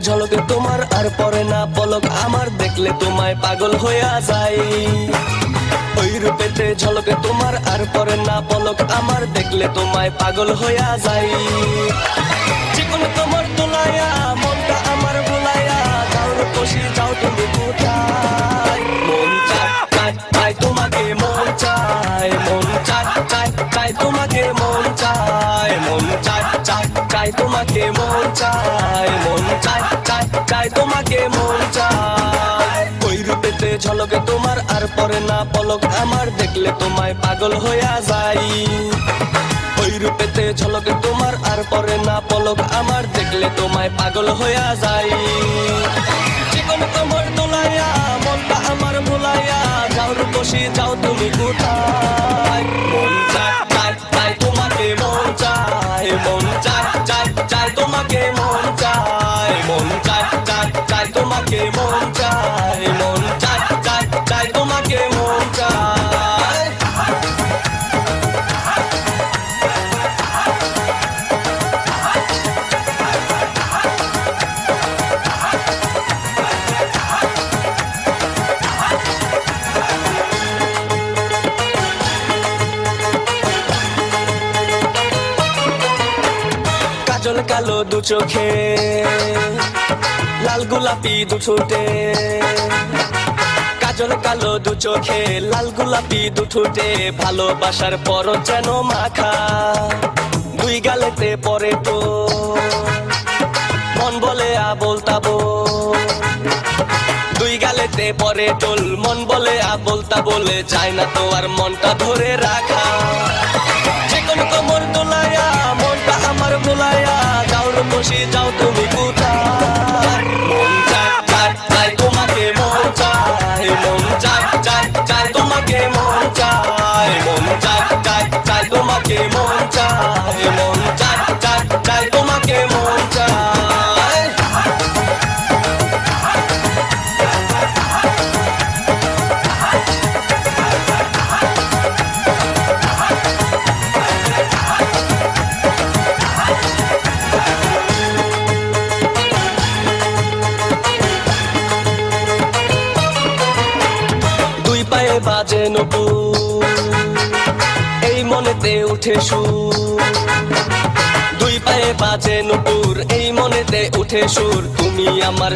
ঝলকে তোমার আর পরে না পলক আমার, দেখলে তোমায় পাগল হইয়া যাই। ওই রূপেতে ঝলকে তোমার আর পরে না পলক আমার, দেখলে তোমায় পাগল হইয়া যাই। জীবন তোমার তোলাইয়া মনটা আমার ভুলাইয়া, যাও রূপসী যাও তুমি কোথায়। মন চায় চায় চায় তোমাকে, মন চায় মন চায় চায় চায় তোমাকে, মন চায় মন চায় চায় চায় তোমাকে, মন চায় মন চায় চায় চায় তোমাকে, মন চায়। ওই রূপেতে ঝলকে তোমার আর পরে না পলক আমার, দেখলে তোমায় পাগল হইয়া যাই। ওই রূপেতে ঝলকে তোমার আর পরে না পলক আমার, দেখলে তোমায় পাগল হইয়া যাই। জীবন তোমার তোলাইয়া মনটা আমার ভুলাইয়া, যাও রূপসী যাও তুমি কোথায়। মন চায় চায় চায় তোমাকে, মন চায় মন চায় চায় চায় তোমাকে, মন চায় মন চায় চায় চায় তোমাকে, মন চায় মন চায় চায় চায় তোমাকে, মন চায়। কাজল কালো দু চোখে, লাল গোলাপি দু ঠোঁটে। কাজল কালো দু চোখে, লাল গোলাপি দু ঠোঁটে, ভালোবাসার পর যেন মাখা। দুই গালেতে পরে তো মন বলে আবোল তাবোল। দুই গালেতে পরে টোল, মন বলে আবোল তাবোল, যায় না তো আর মনটা ধরে রাখা। যেকোন কোমর তোলাইয়া মনটা আমার ভুলাইয়া, যাও রূপসী যাও তুমি কোথায়। মন চায় চায় চায় তোমাকে, মন চায় মন চায় চায় চায় তোমাকে, মন চায় মন চায় চায় চায় তোমাকে, মন চায় মন চায় চায় চায় তোমাকে, মন চায়। দুই পায়ে বাজে নপুর, এই মনেতে উঠে সুর। দুই পায়ে বাজে নপুর, এই মনেতে উঠে সুর, তুমি আমার